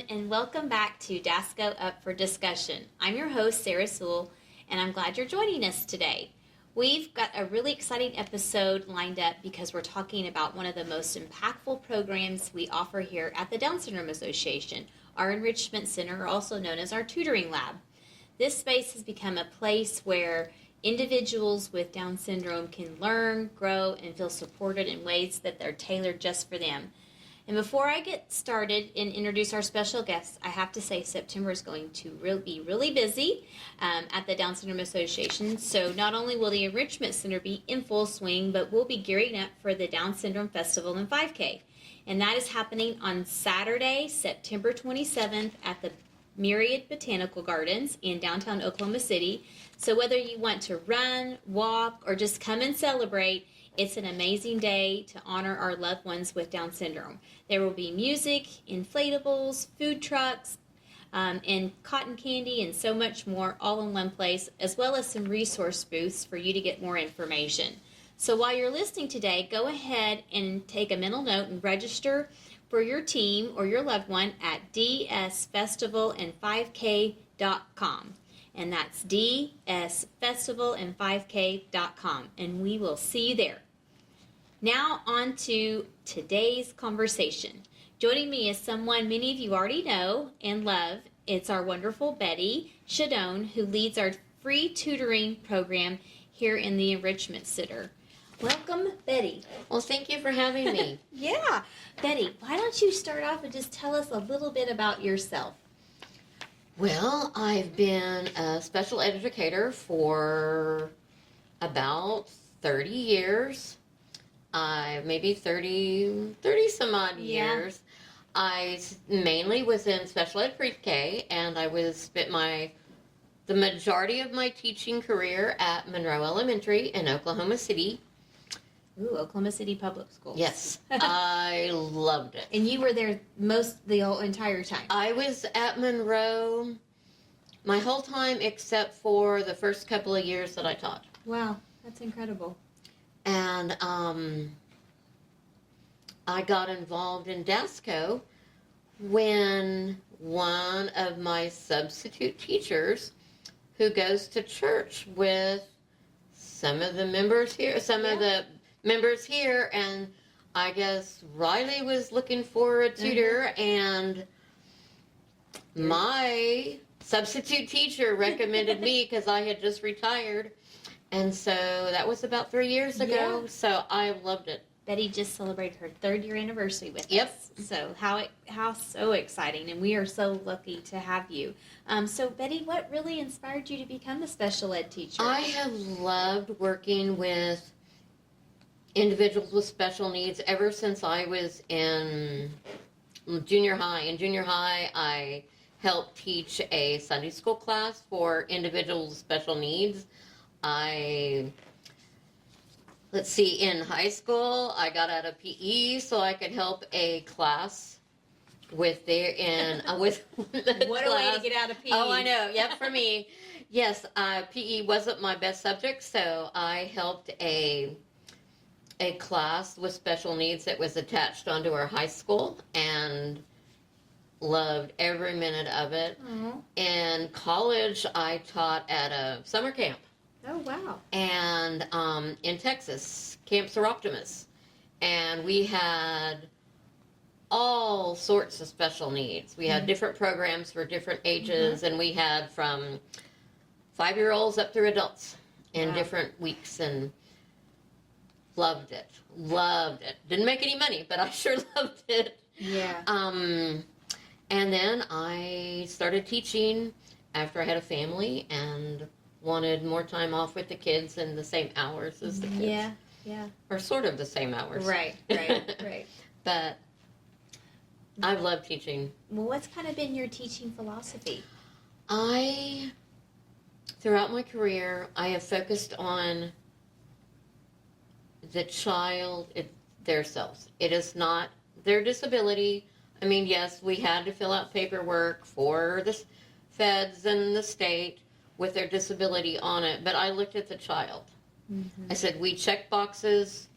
and welcome back to DSACO Up for Discussion. I'm your host, Sarah Sewell, and I'm glad you're joining us today. We've got a really exciting episode lined up because we're talking about one of the most impactful programs we offer here at the Down Syndrome Association, our Enrichment Center, also known as our Tutoring Lab. This space has become a place where individuals with Down syndrome can learn, grow, and feel supported in ways that they're tailored just for them. And before I get started and introduce our special guests, I have to say September is going to be really busy at the Down Syndrome Association. So not only will the Enrichment Center be in full swing, but we'll be gearing up for the Down Syndrome Festival and 5K. And that is happening on Saturday, September 27th at the Myriad Botanical Gardens in downtown Oklahoma City. So whether you want to run, walk, or just come and celebrate, it's an amazing day to honor our loved ones with Down syndrome. There will be music, inflatables, food trucks, and cotton candy, and so much more all in one place, as well as some resource booths for you to get more information. So while you're listening today, go ahead and take a mental note and register for your team or your loved one at dsfestivaland5k.com. And that's dsfestivaland5k.com. And we will see you there. Now on to today's conversation. Joining me is someone many of you already know and love. It's our wonderful Bettie Shadone, who leads our free tutoring program here in the Enrichment Center. Welcome, Bettie. Well, thank you for having me. Yeah. Bettie, why don't you start off and just tell us a little bit about yourself? Well, I've been a special educator for about 30 years. Maybe 30 some odd years. I mainly was in special ed pre-K, and I spent the majority of my teaching career at Monroe Elementary in Oklahoma City. Ooh, Oklahoma City Public Schools. Yes, I loved it. And you were there the whole entire time? I was at Monroe my whole time except for the first couple of years that I taught. Wow, that's incredible. And I got involved in DSACO when one of my substitute teachers, who goes to church with some of the members here, and I guess Riley was looking for a tutor, and my substitute teacher recommended me because I had just retired. And so that was about 3 years ago. Yeah. So I loved it. Bettie just celebrated her 3rd year anniversary with us. So how so exciting, and we are so lucky to have you. So Bettie, what really inspired you to become a special ed teacher? I have loved working with individuals with special needs ever since I was in junior high. In junior high, I helped teach a Sunday school class for individuals with special needs. In high school, I got out of PE so I could help a class with the What a way to get out of PE. Oh, I know. Yep, for me. Yes, PE wasn't my best subject, so I helped a class with special needs that was attached onto our high school, and loved every minute of it. Aww. In college, I taught at a summer camp. Oh, wow. And in Texas, Camp Seroptimus. And we had all sorts of special needs. We had different programs for different ages, and we had from 5-year-olds up through adults in different weeks, and loved it. Didn't make any money, but I sure loved it. Yeah. And then I started teaching after I had a family and wanted more time off with the kids and the same hours as the kids. Yeah. Or sort of the same hours. Right. But I've loved teaching. Well, what's kind of been your teaching philosophy? Throughout my career, I have focused on the child, their selves. It is not their disability. I mean, yes, we had to fill out paperwork for the feds and the state with their disability on it, but I looked at the child. I said, we checked boxes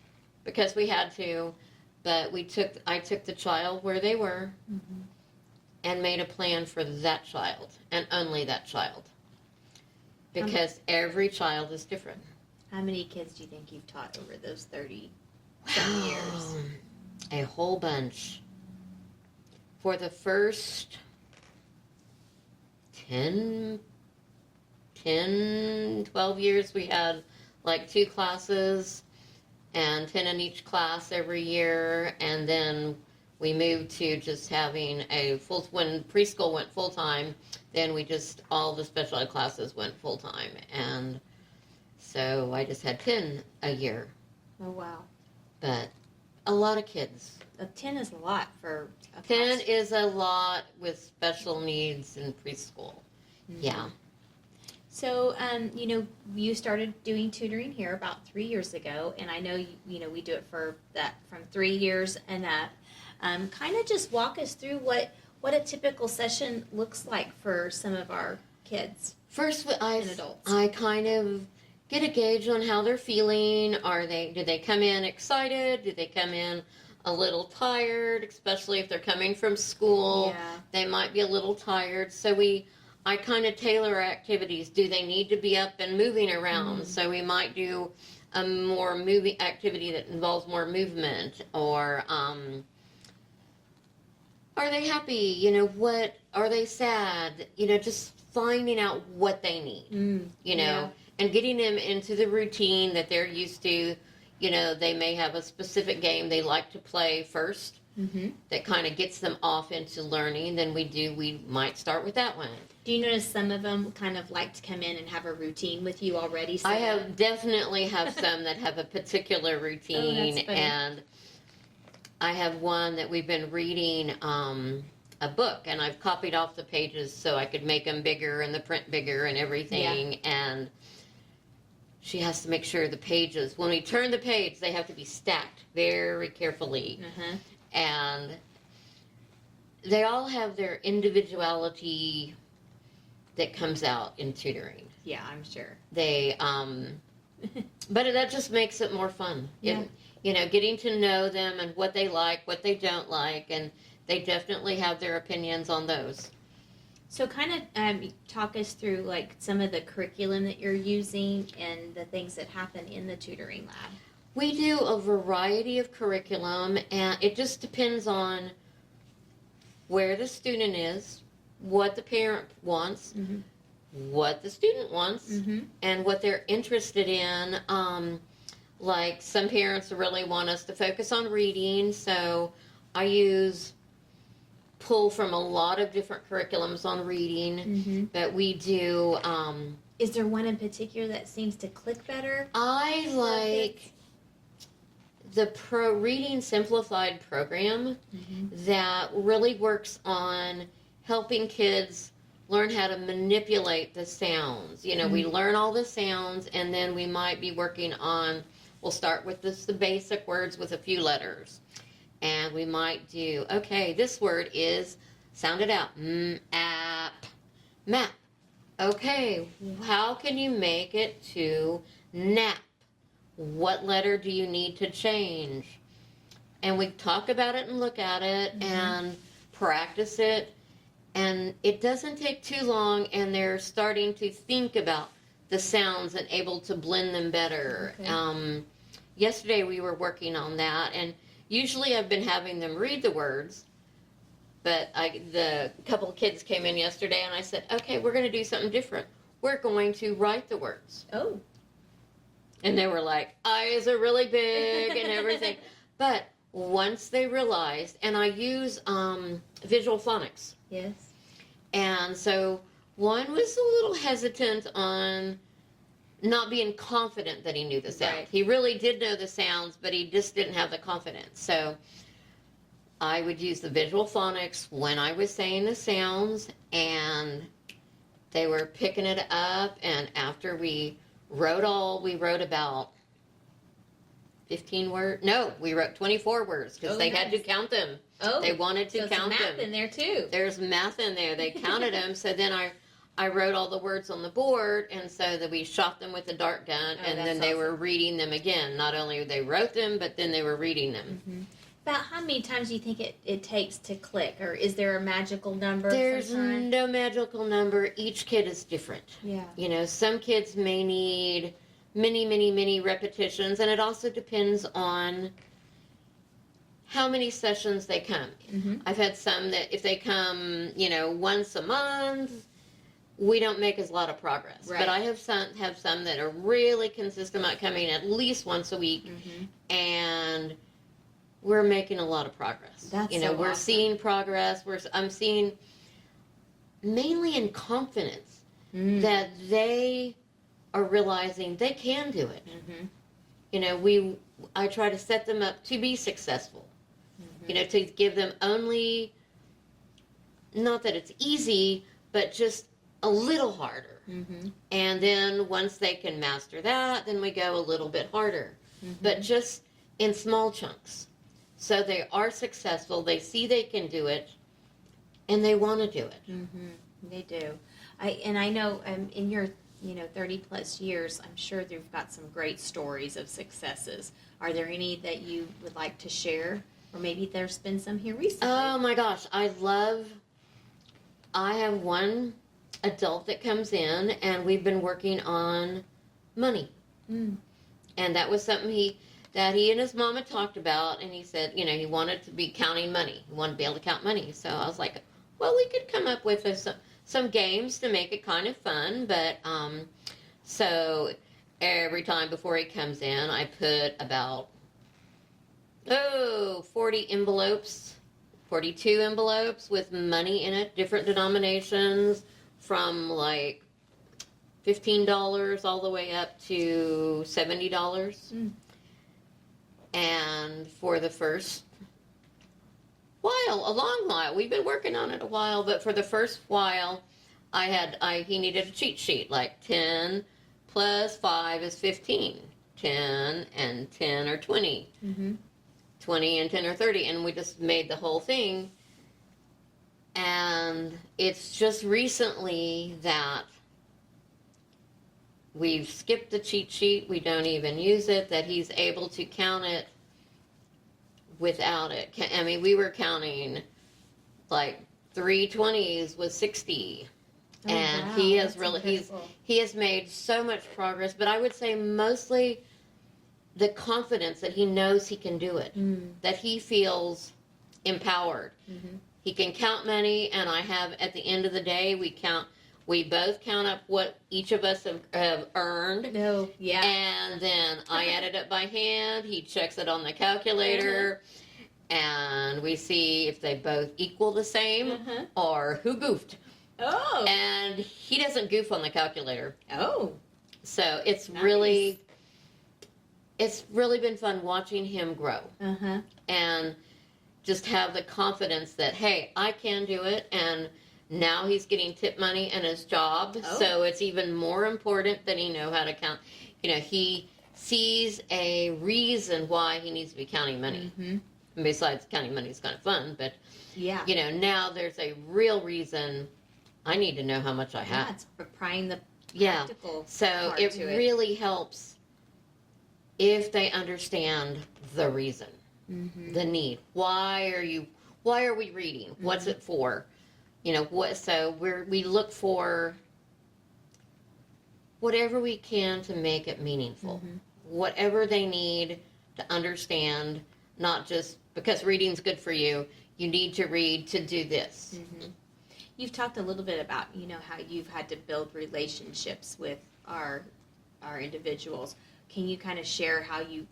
because we had to, but I took the child where they were, and made a plan for that child and only that child. Because every child is different. How many kids do you think you've taught over those 30-some years? A whole bunch. For the first 10, 12 years, we had like 2 classes and 10 in each class every year. And then we moved to just having when preschool went full-time, then all the special ed classes went full-time. And so I just had 10 a year. Oh, wow. But a lot of kids. 10 is a lot for a 10 class. is a lot with special needs in preschool. Mm-hmm. Yeah. So, you started doing tutoring here about 3 years ago, and I know, we do it from 3 years and up. Kind of just walk us through what a typical session looks like for some of our kids. First, and adults. I kind of get a gauge on how they're feeling. Do they come in excited? Do they come in a little tired? Especially if they're coming from school, Yeah. they might be a little tired. So I kind of tailor activities. Do they need to be up and moving around? Mm. So we might do a more moving activity that involves more movement, or are they happy? What are they sad? Just finding out what they need. Yeah. And getting them into the routine that they're used to. They may have a specific game they like to play first. Mm-hmm. That kind of gets them off into learning. Then we might start with that one. Do you notice some of them kind of like to come in and have a routine with you already? I definitely have some that have a particular routine, that's funny. and I have one that we've been reading a book, and I've copied off the pages so I could make them bigger and the print bigger and everything. And she has to make sure the pages, when we turn the page, they have to be stacked very carefully. Uh-huh. And they all have their individuality that comes out in tutoring. Yeah, I'm sure. They, but that just makes it more fun. Yeah. Getting to know them and what they like, what they don't like, and they definitely have their opinions on those. So kind of talk us through like some of the curriculum that you're using and the things that happen in the tutoring lab. We do a variety of curriculum, and it just depends on where the student is, what the parent wants, Mm-hmm. what the student wants, Mm-hmm. and what they're interested in. Like some parents really want us to focus on reading, so I pull from a lot of different curriculums on reading. Mm-hmm. But we do. Is there one in particular that seems to click better? I like the Reading Simplified program Mm-hmm. that really works on helping kids learn how to manipulate the sounds. We learn all the sounds, and then we might be working on, we'll start with the basic words with a few letters. And we might do, okay, this word is, sound it out, app, map. Okay, how can you make it to nap? What letter do you need to change? And we talk about it and look at it and practice it. And it doesn't take too long, and they're starting to think about the sounds and able to blend them better. Okay. Yesterday we were working on that, and usually I've been having them read the words, but the couple of kids came in yesterday, and I said, okay, we're going to do something different. We're going to write the words. Oh. And they were like, eyes are really big and everything. But once they realized, and I use visual phonics. Yes. And so one was a little hesitant on not being confident that he knew the sound. Right. He really did know the sounds, but he just didn't have the confidence. So I would use the visual phonics when I was saying the sounds, and they were picking it up. And after we wrote about 15 words. No, we wrote 24 words because they had to count them. Oh, They wanted to so count there's math them. in there too. There's math in there. They counted them. So then I wrote all the words on the board, and so that we shot them with a dart gun, Oh, and that's then they awesome. were reading them again. Not only they wrote them, but then they were reading them. Mm-hmm. About how many times do you think it takes to click, or is there a magical number? There's sometimes? no magical number. Each kid is different. Yeah. You know, some kids may need many repetitions, and it also depends on how many sessions they come. Mm-hmm. I've had some that if they come, once a month, we don't make as a lot of progress. Right. But I have some that are really consistent about coming at least once a week, and we're making a lot of progress. That's we're awesome. seeing progress. I'm seeing mainly in confidence that they are realizing they can do it. I try to set them up to be successful. To give them only, not that it's easy, but just a little harder. And then once they can master that, then we go a little bit harder. But just in small chunks. So they are successful, they see they can do it, and they want to do it. They do. I know in your 30 plus years, I'm sure you've got some great stories of successes. Are there any that you would like to share? Or maybe there's been some here recently. Oh my gosh, I have one adult that comes in, and we've been working on money. And that was something that he and his mom had talked about, and he said, he wanted to be counting money. He wanted to be able to count money. So I was like, well, we could come up with some games to make it kind of fun. But so every time before he comes in, I put about 42 envelopes with money in it, different denominations, from like $15 all the way up to $70. And for the first a long while, we've been working on it a while, but for the first while, he needed a cheat sheet, like 10 plus 5 is 15, 10 and 10 are 20, 20 and 10 are 30, and we just made the whole thing. And it's just recently that we've skipped the cheat sheet, we don't even use it, that he's able to count it without it. I mean, we were counting like 3 20s was 60. And wow, he has he has made so much progress, but I would say mostly the confidence that he knows he can do it, that he feels empowered. He can count money, and at the end of the day, we both count up what each of us have earned. No, yeah. And then I add it up by hand. He checks it on the calculator. And we see if they both equal the same or who goofed. Oh. And he doesn't goof on the calculator. Oh. So it's nice. really been fun watching him grow. And just have the confidence that, hey, I can do it. And now he's getting tip money in his job, so it's even more important that he know how to count. He sees a reason why he needs to be counting money. And besides, counting money is kind of fun, but now there's a real reason I need to know how much I have. Yeah, it's applying the practical So part it to really helps if they understand the reason, the need. Why are we reading? What's it for? So we look for whatever we can to make it meaningful. Whatever they need to understand, not just because reading's good for you, you need to read to do this. You've talked a little bit about, how you've had to build relationships with our individuals. Can you kind of share how you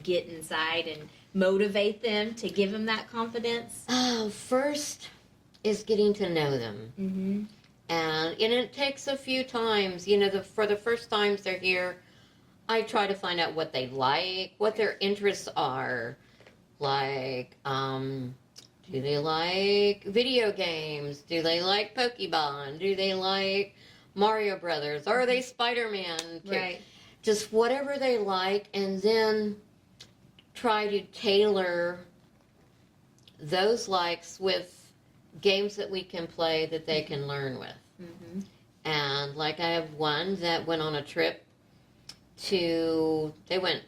get inside and motivate them to give them that confidence? First is getting to know them. And it takes a few times. For the first times they're here, I try to find out what they like, what their interests are. Like, do they like video games? Do they like Pokemon? Do they like Mario Brothers? Or are they Spider-Man? Right. Just whatever they like, and then try to tailor those likes with games that we can play that they can learn with. And like I have one that went on a trip they went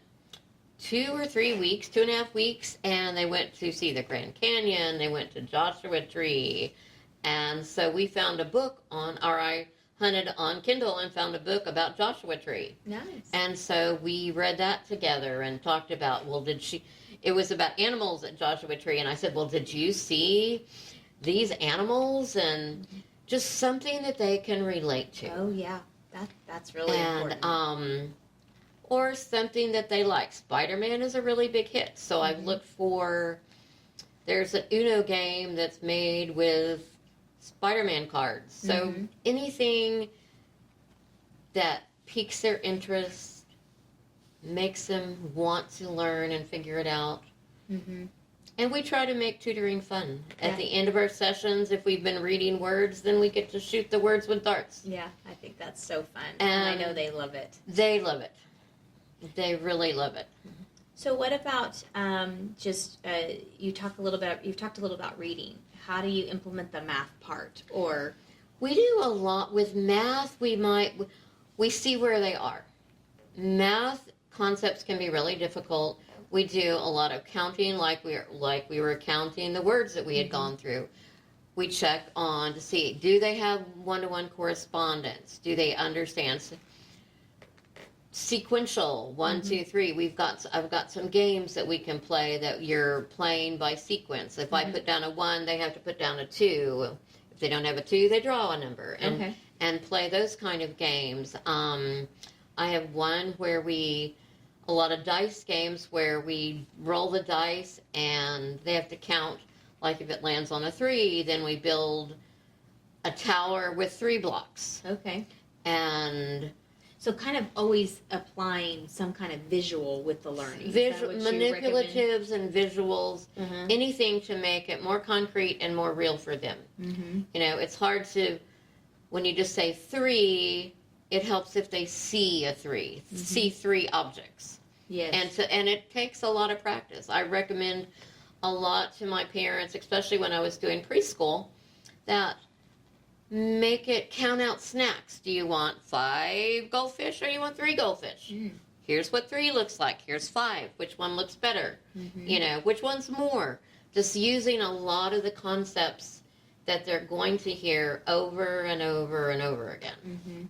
2 or 3 weeks, 2.5 weeks, and they went to see the Grand Canyon. They went to Joshua Tree. And so we found a book I hunted on Kindle and found a book about Joshua Tree. Nice. And so we read that together and talked about, it was about animals at Joshua Tree. And I said, well, did you see these animals? And just something that they can relate to. Oh, yeah. That's really important. Or something that they like. Spider-Man is a really big hit. So I've looked there's an Uno game that's made with Spider-Man cards. So anything that piques their interest, makes them want to learn and figure it out. And we try to make tutoring fun. At the end of our sessions, if we've been reading words, then we get to shoot the words with darts. Yeah, I think that's so fun. And I know they love it. They love it. They really love it. So what about you've talked a little about reading. How do you implement the math part? Or we do a lot with math. We see where they are. Math concepts can be really difficult. We do a lot of counting, like we were counting the words that we had gone through. We check on to see, do they have one-to-one correspondence? Do they understand sequential 1, 2, 3? I've got some games that we can play that you're playing by sequence. If I put down a 1, they have to put down a 2. If they don't have a 2, they draw a number and play those kind of games. I have one where a lot of dice games where we roll the dice and they have to count, like if it lands on a 3, then we build a tower with 3 blocks. Okay. And so kind of always applying some kind of visual with the learning. Manipulatives and visuals, anything to make it more concrete and more real for them. It's hard when you just say 3, it helps if they see a 3, see 3 objects. Yes. And it takes a lot of practice. I recommend a lot to my parents, especially when I was doing preschool, that make it count out snacks. Do you want 5 goldfish or you want 3 goldfish? Here's what 3 looks like. Here's 5. Which one looks better? Which one's more? Just using a lot of the concepts that they're going to hear over and over and over again.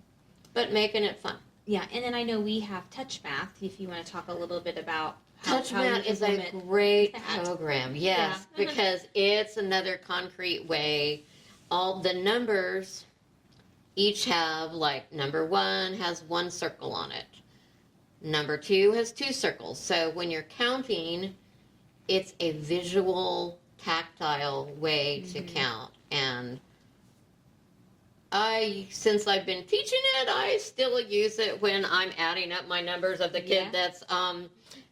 But making it fun. Yeah, and then I know we have Touch Math, if you want to talk a little bit about Touch Math is a great program, yes, because it's another concrete way. All the numbers each have, like, number 1 has 1 circle on it. Number 2 has 2 circles. So when you're counting, it's a visual, tactile way to count. And since I've been teaching it, I still use it when I'm adding up my numbers of the kid that's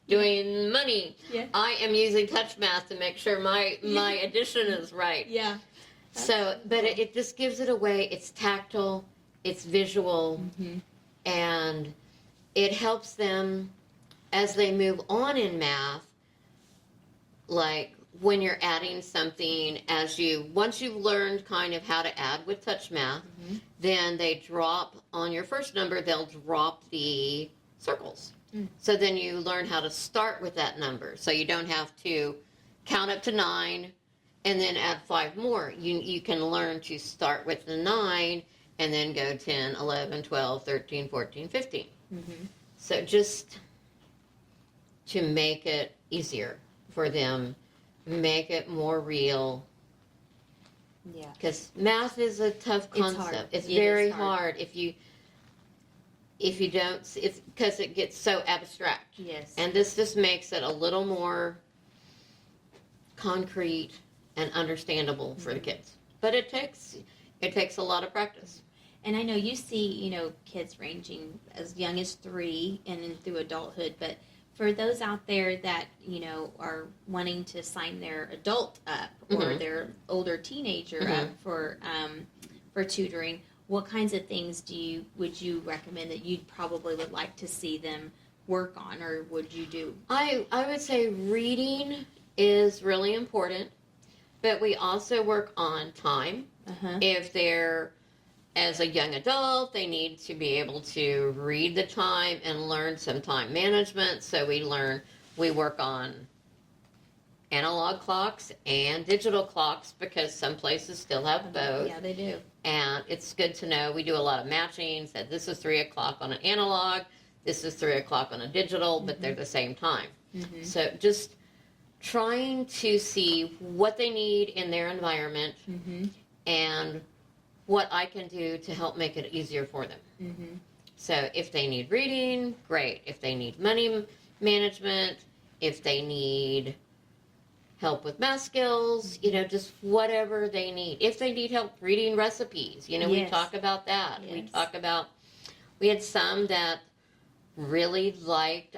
doing money. Yeah. I am using Touch Math to make sure my addition is right. Yeah. But it just gives it away. It's tactile, it's visual, and it helps them as they move on in math. Like when you're adding something, once you've learned kind of how to add with Touch Math, then they drop on your first number, they'll drop the circles. So then you learn how to start with that number. So you don't have to count up to 9 and then add 5 more. You can learn to start with the 9 and then go 10, 11, 12, 13, 14, 15. So just to make it easier for them, make it more real. Yeah. Because math is a tough concept. It's very hard if you don't, it's because it gets so abstract. Yes. And this just makes it a little more concrete and understandable for the kids. But it takes a lot of practice. And I know you see, kids ranging as young as 3 and then through adulthood, but for those out there that, are wanting to sign their adult up or their older teenager up for tutoring, what kinds of things would you recommend that you probably would like to see them work on, or would you do? I would say reading is really important, but we also work on time. If they're, as a young adult, they need to be able to read the time and learn some time management. So we learn We work on analog clocks and digital clocks because some places still have both. Yeah, they do. And it's good to know we do a lot of matching. Said this is 3 o'clock on an analog, this is 3 o'clock on a digital, but they're the same time. So just trying to see what they need in their environment and what I can do to help make it easier for them. So if they need reading, great. If they need money management, if they need help with math skills, you know, just whatever they need. If they need help reading recipes, you know, we talk about that. We talk about, we had some that really liked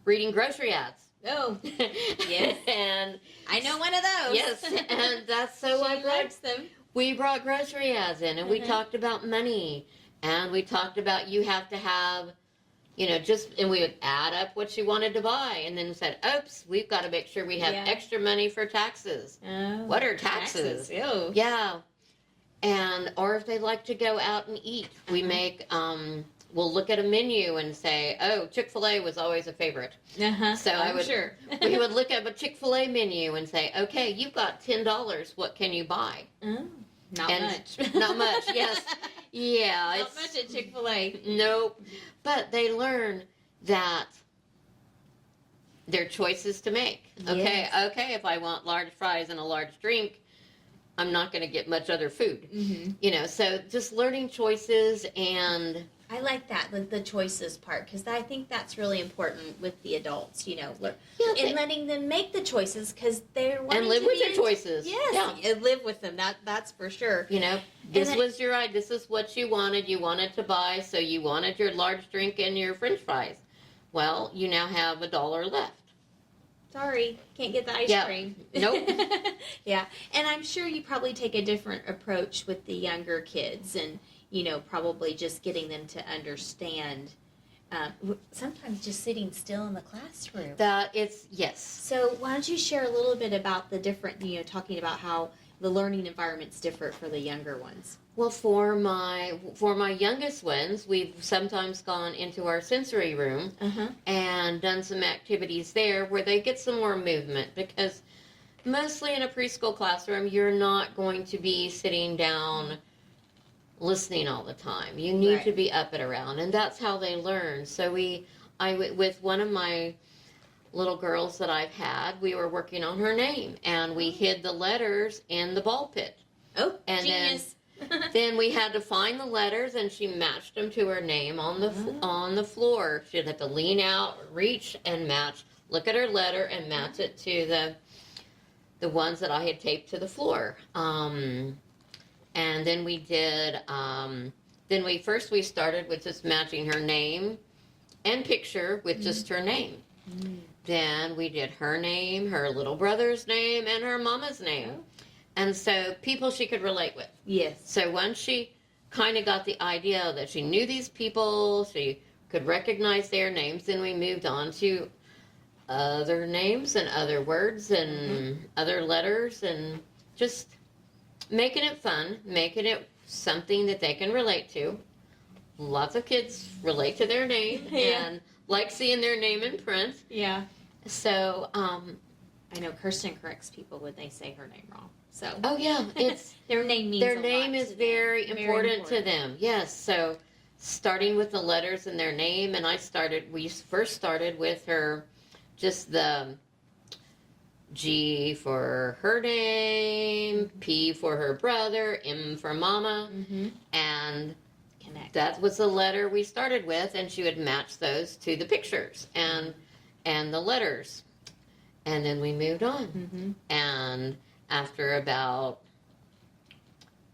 reading grocery ads. Oh, yes. And I know one of those. yes, and that's so She likes them. we brought grocery ads in, and we talked about money, and we talked about you have to have, you know, and we would add up what she wanted to buy, and then said, oops, we've got to make sure we have extra money for taxes. Oh, What are taxes? Ew. Yeah. And, or if they like to go out and eat, we make, we'll look at a menu and say, oh, Chick-fil-A was always a favorite. So I'm sure. we would look at a Chick-fil-A menu and say, okay, you've got $10. What can you buy? Oh, not much. Not much, yes. Yeah. Not much at Chick-fil-A. Nope. But they learn that there are choices to make. Okay, okay, if I want large fries and a large drink, I'm not going to get much other food. You know, so just learning choices and... I like that, the choices part, because I think that's really important with the adults, you know, and letting them make the choices because they're wanting and live to with be their choices. Yes, and live with them. That's for sure. You know, this was your idea. This is what you wanted. You wanted to buy, so you wanted your large drink and your French fries. Well, you now have $1 left. Sorry, can't get the ice cream. Nope. Yeah, and I'm sure you probably take a different approach with the younger kids, and you know, probably just getting them to understand. Sometimes just sitting still in the classroom. Yes. So why don't you share a little bit about the different, you know, talking about how the learning environment's different for the younger ones. Well, for my youngest ones, we've sometimes gone into our sensory room and done some activities there where they get some more movement, because mostly in a preschool classroom, you're not going to be sitting down listening all the time. You need to be up and around, and that's how they learn. So with one of my little girls that I've had, we were working on her name, and we hid the letters in the ball pit. Oh, and genius. Then we had to find the letters, and she matched them to her name on the floor. She'd have to lean out, reach, and match. Look at her letter and match it to the ones that I had taped to the floor. And then we did, we started with just matching her name and picture with just her name. Then we did her name, her little brother's name, and her mama's name. And so people she could relate with. Yes. So once she kind of got the idea that she knew these people, she could recognize their names, then we moved on to other names and other words and other letters, and just making it fun, making it something that they can relate to. Lots of kids relate to their name and like seeing their name in print. Yeah. So, I know Kirsten corrects people when they say her name wrong. So. Oh yeah, it's their name means their a name lot is to very them. important to them. Yes. So, starting with the letters in their name, and we first started with her, just the G for her name, P for her brother, M for mama, and that was the letter we started with, and she would match those to the pictures and the letters, and then we moved on. And after about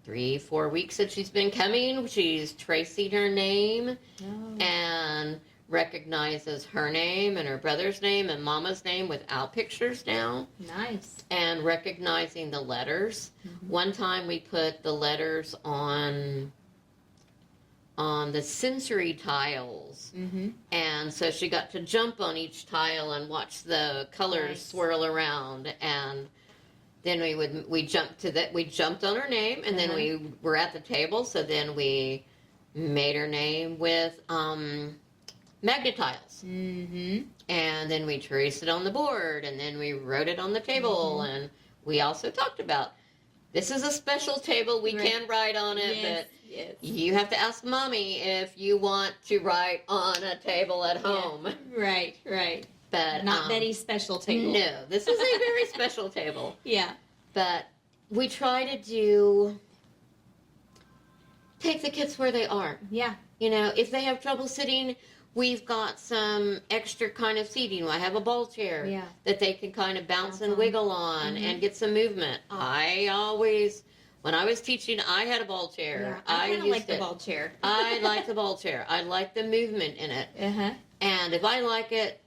3-4 weeks that she's been coming, she's tracing her name and recognizes her name and her brother's name and mama's name without pictures now. Nice. And recognizing the letters. One time we put the letters on the sensory tiles. And so she got to jump on each tile and watch the colors swirl around. And then we jumped on her name, and then we were at the table, so then we made her name with magnetiles. Mm-hmm. And then we traced it on the board, and then we wrote it on the table, and we also talked about, this is a special table, we can write on it, but you have to ask Mommy if you want to write on a table at home. Right. But not Betty's special table. No, this is a very special table. Yeah. But we try to take the kids where they are. Yeah. You know, if they have trouble sitting, we've got some extra kind of seating. I have a ball chair that they can kind of bounce and wiggle on and get some movement. I always, when I was teaching, I had a ball chair. Yeah. I kind of like the ball chair. I like the ball chair. I like the movement in it. Uh-huh. And if I like it,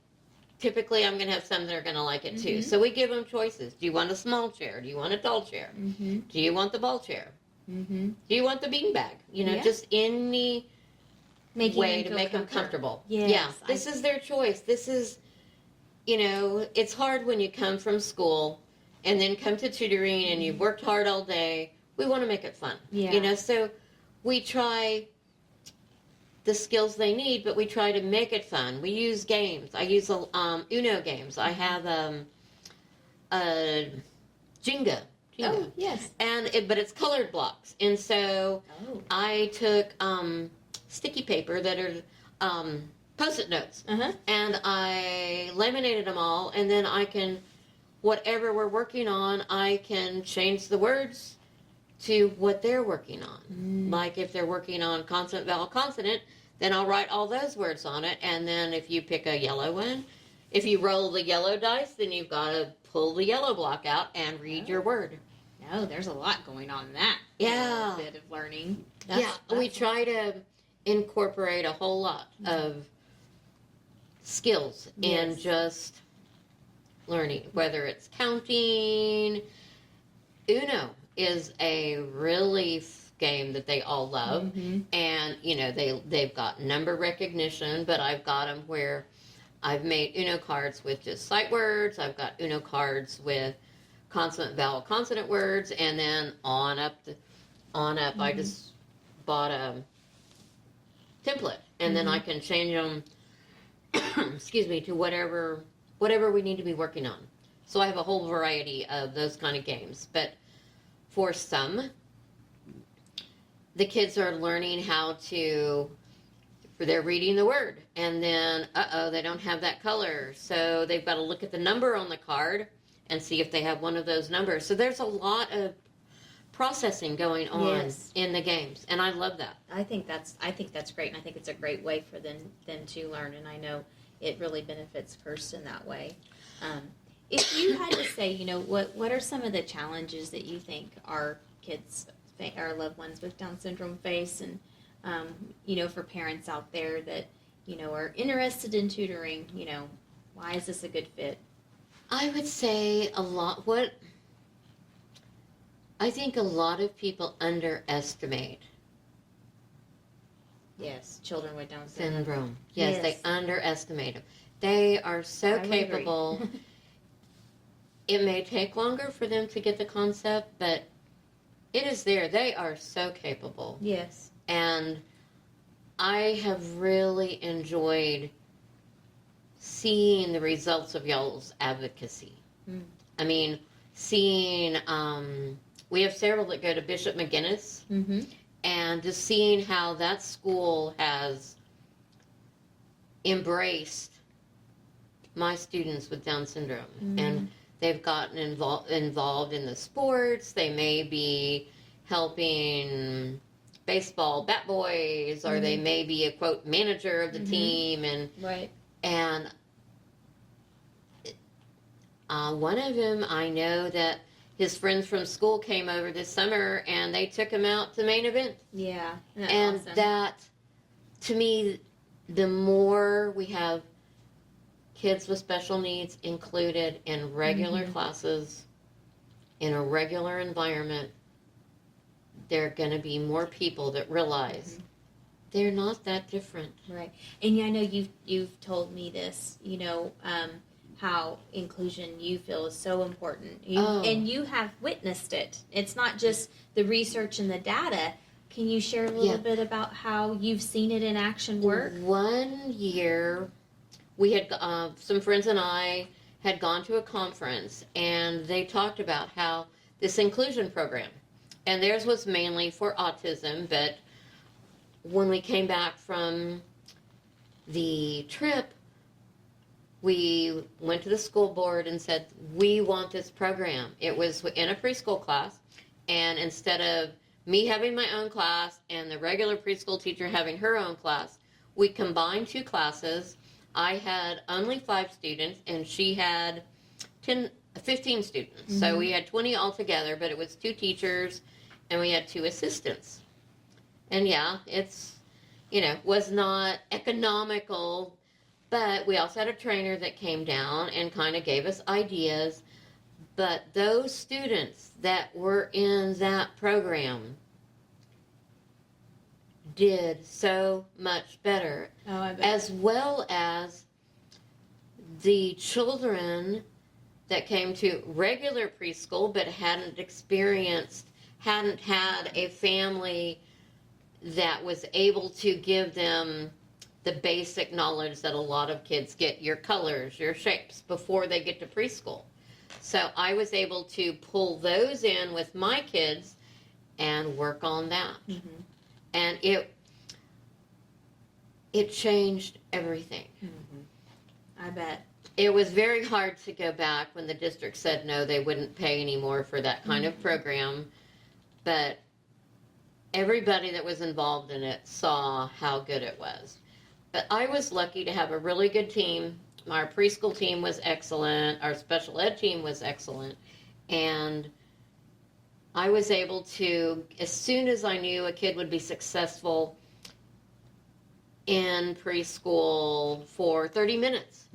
typically I'm going to have some that are going to like it too. So we give them choices. Do you want a small chair? Do you want a tall chair? Do you want the ball chair? Do you want the beanbag? You know, just any way to make them comfortable. Yes, yeah, this is their choice. This is, you know, it's hard when you come from school and then come to tutoring and you've worked hard all day. We want to make it fun. Yeah. You know, so we try the skills they need, but we try to make it fun. We use games. I use Uno games. I have a Jenga. Oh, yes. But it's colored blocks. And so I took sticky paper that are Post-it notes. And I laminated them all, and then I can, whatever we're working on, I can change the words to what they're working on. Like if they're working on consonant, vowel, consonant, then I'll write all those words on it. And then if you pick a yellow one, if you roll the yellow dice, then you've got to pull the yellow block out and read your word. No, there's a lot going on in that. Yeah. Bit of learning. We try to incorporate a whole lot of skills in just learning, whether it's counting. Uno is a really game that they all love, and you know they've got number recognition, but I've got them where I've made Uno cards with just sight words. I've got Uno cards with consonant, vowel, consonant words, and then on up. I just bought a template, and then I can change them. Excuse me, to whatever we need to be working on. So I have a whole variety of those kind of games. But for some, the kids are learning how to. They're reading the word, and then they don't have that color, so they've got to look at the number on the card and see if they have one of those numbers. So there's a lot of processing going on in the games, and I love that. I think that's great, and I think it's a great way for them to learn, and I know it really benefits Kirsten that way. If you had to say, you know, what are some of the challenges that you think our kids, our loved ones with Down syndrome face, and you know, for parents out there that, you know, are interested in tutoring, you know, why is this a good fit? I would say I think a lot of people underestimate children with Down syndrome. Yes, they underestimate them. They are so capable. It may take longer for them to get the concept, but it is there. They are so capable. Yes. And I have really enjoyed seeing the results of y'all's advocacy. I mean, seeing, we have several that go to Bishop McGinnis, and just seeing how that school has embraced my students with Down syndrome. And they've gotten involved in the sports. They may be helping baseball bat boys, or they may be a quote manager of the team, and one of them, I know that his friends from school came over this summer and they took him out to main event. Yeah, and awesome. That, to me, the more we have kids with special needs included in regular classes, in a regular environment, there are going to be more people that realize they're not that different. Right. And I know you've told me this, you know, how inclusion you feel is so important. And you have witnessed it. It's not just the research and the data. Can you share a little bit about how you've seen it in action work? One year, we had some friends and I had gone to a conference, and they talked about how this inclusion program, and theirs was mainly for autism, but when we came back from the trip, we went to the school board and said, we want this program. It was in a preschool class, and instead of me having my own class and the regular preschool teacher having her own class, we combined 2 classes. I had only 5 students, and she had 15 students. Mm-hmm. So we had 20 altogether, but it was 2 teachers, and we had 2 assistants. And yeah, it's, was not economical, but we also had a trainer that came down and kind of gave us ideas. But those students that were in that program did so much better, as well as the children that came to regular preschool but hadn't had a family that was able to give them the basic knowledge that a lot of kids get, your colors, your shapes, before they get to preschool. So I was able to pull those in with my kids and work on that. Mm-hmm. And it changed everything. Mm-hmm. I bet. It was very hard to go back when the district said no, they wouldn't pay anymore for that kind of program. But everybody that was involved in it saw how good it was. But I was lucky to have a really good team. Our preschool team was excellent. Our special ed team was excellent. And I was able to, as soon as I knew a kid would be successful in preschool for 30 minutes,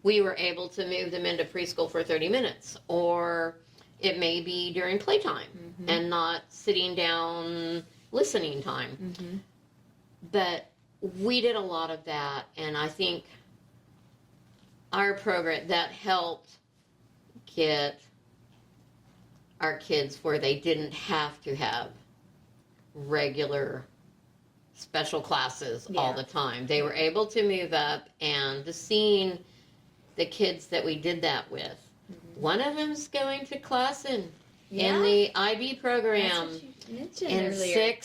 we were able to move them into preschool for 30 minutes. Or it may be during playtime and not sitting down listening time. But we did a lot of that, and I think our program, that helped get our kids where they didn't have to have regular special classes all the time. They were able to move up, and just seeing the kids that we did that with. One of them's going to class in the IB program. That's what you mentioned in earlier.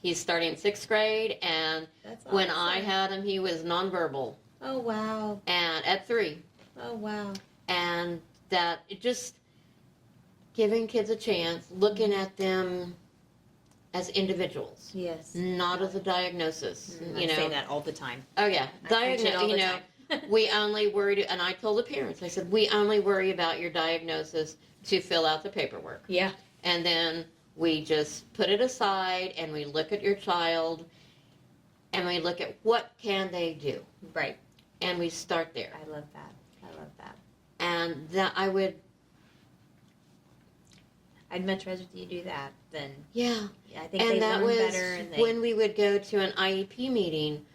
He's starting 6th grade, and That's awesome. when I had him, he was nonverbal. Oh, wow. And at 3. Oh, wow. And that, it just giving kids a chance, looking at them as individuals. Yes. Not as a diagnosis. I say that all the time. Oh, yeah. I preach it all the time. We only worry, and I told the parents, I said, we only worry about your diagnosis to fill out the paperwork. Yeah. And then we just put it aside, and we look at your child, and we look at what can they do. Right. And we start there. I love that. And that I'd much rather you do that than. Yeah. I think and they that learn was better. And when we would go to an IEP meeting,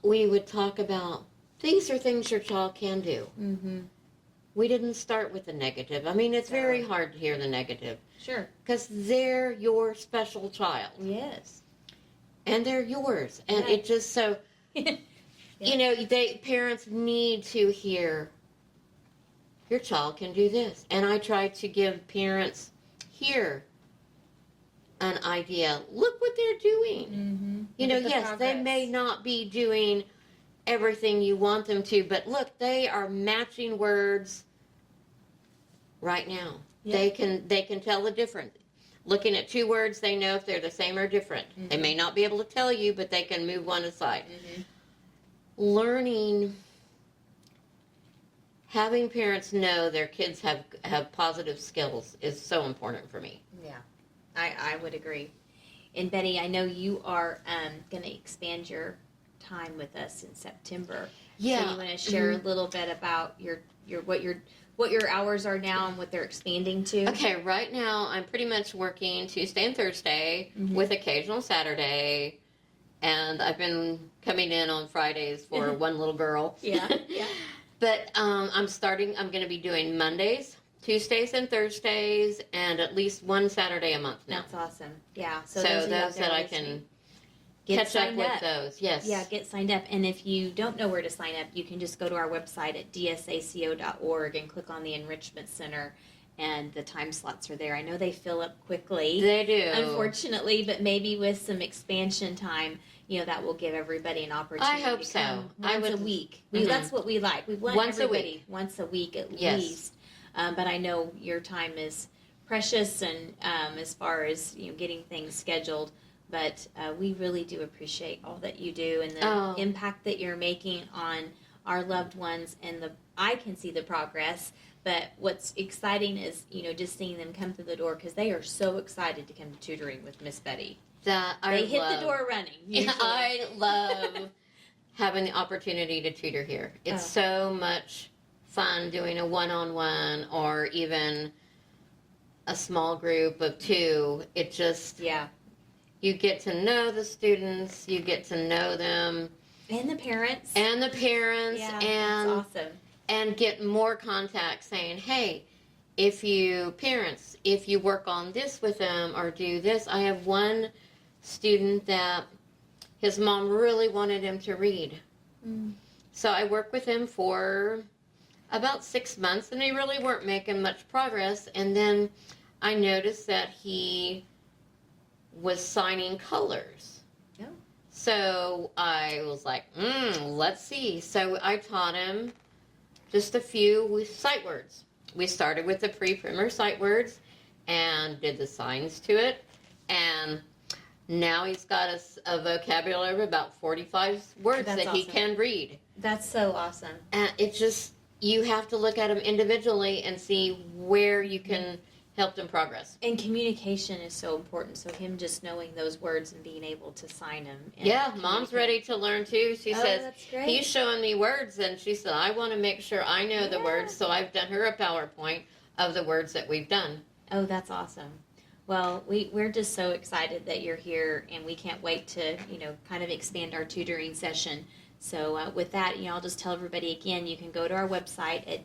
we would talk about, these are things your child can do. We didn't start with the negative. I mean, it's very hard to hear the negative. Sure. Because they're your special child. Yes. And they're yours. And it just so, parents need to hear, your child can do this. And I try to give parents here an idea. Look what they're doing. Yes, they may not be doing everything you want them to, but look, they are matching words right now. They can tell the difference. Looking at 2 words, they know if they're the same or different. They may not be able to tell you, but they can move one aside. Learning, having parents know their kids have positive skills is so important for me. Yeah, I would agree. And Betty, I know you are going to expand your time with us in September. Yeah. So you want to share a little bit about what your hours are now and what they're expanding to? Okay, right now I'm pretty much working Tuesday and Thursday with occasional Saturday, and I've been coming in on Fridays for one little girl. Yeah. But I'm going to be doing Mondays Tuesdays and Thursdays, and at least one Saturday a month now. That's awesome. Yeah. So those of you out those there that I listening, can get catch up signed with those. Yes. Yeah, get signed up. And if you don't know where to sign up, you can just go to our website at DSACO.org and click on the Enrichment Center, and the time slots are there. I know they fill up quickly, They do. unfortunately, but maybe with some expansion time, that will give everybody an opportunity. I hope to so. come I once would. a week. Mhm. That's what we like. We want Once a everybody week. once a week at Yes. least. But I know your time is precious, and as far as getting things scheduled. But we really do appreciate all that you do and the impact that you're making on our loved ones. And I can see the progress. But what's exciting is just seeing them come through the door, because they are so excited to come to tutoring with Miss Betty. They hit the door running. Yeah, I love having the opportunity to tutor here. It's so much fun doing a one-on-one or even a small group of two. It just, you get to know the students, you get to know them. And the parents. And that's awesome. And get more contact saying, hey, if you work on this with them or do this. I have one student that his mom really wanted him to read. So I worked with him for about 6 months, and they really weren't making much progress. And then I noticed that he was signing colors. Oh. So I was like, let's see. So I taught him just a few sight words. We started with the pre-primer sight words and did the signs to it. And now he's got a vocabulary of about 45 words that he can read. That's so awesome. And it's just, you have to look at them individually and see where you can help them progress. And communication is so important. So him just knowing those words and being able to sign them. Yeah, mom's ready to learn too. She says, that's great. he's showing me words, and she said, I want to make sure I know the words. So I've done her a PowerPoint of the words that we've done. Oh, that's awesome. Well, we're just so excited that you're here, and we can't wait to, kind of expand our tutoring session. So with that, I'll just tell everybody again, you can go to our website at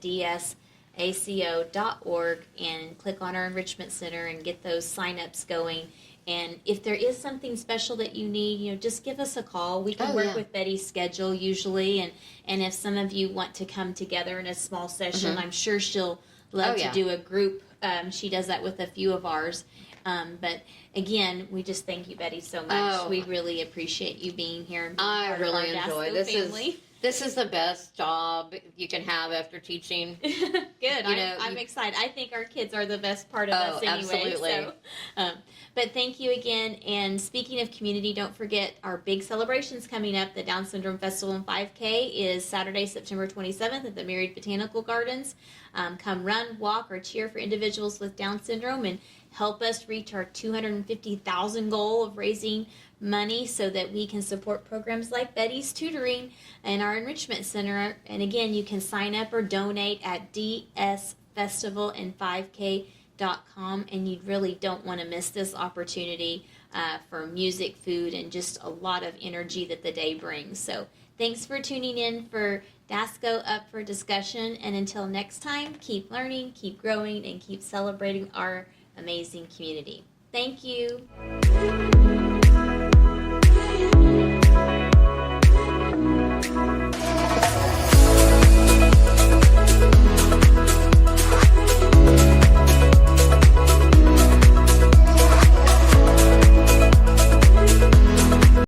DSACO.org and click on our Enrichment Center and get those sign-ups going. And if there is something special that you need, just give us a call. We can work with Betty's schedule usually, and if some of you want to come together in a small session, I'm sure she'll love to do a group. She does that with a few of ours. But again, we just thank you, Betty, so much. We really appreciate you being here. And being I really enjoy this. Family. This is the best job you can have after teaching. Good. I'm excited. I think our kids are the best part of us anyway. Absolutely. So, but thank you again. And speaking of community, don't forget our big celebrations coming up. The Down Syndrome Festival and 5K is Saturday, September 27th at the Myriad Botanical Gardens. Come run, walk, or cheer for individuals with Down syndrome and help us reach our $250,000 goal of raising money so that we can support programs like Betty's Tutoring and our Enrichment Center. And again, you can sign up or donate at dsfestivaland5k.com, and you really don't want to miss this opportunity for music, food, and just a lot of energy that the day brings. So thanks for tuning in for DSACO Up for Discussion, and until next time, keep learning, keep growing, and keep celebrating our amazing community. Thank you.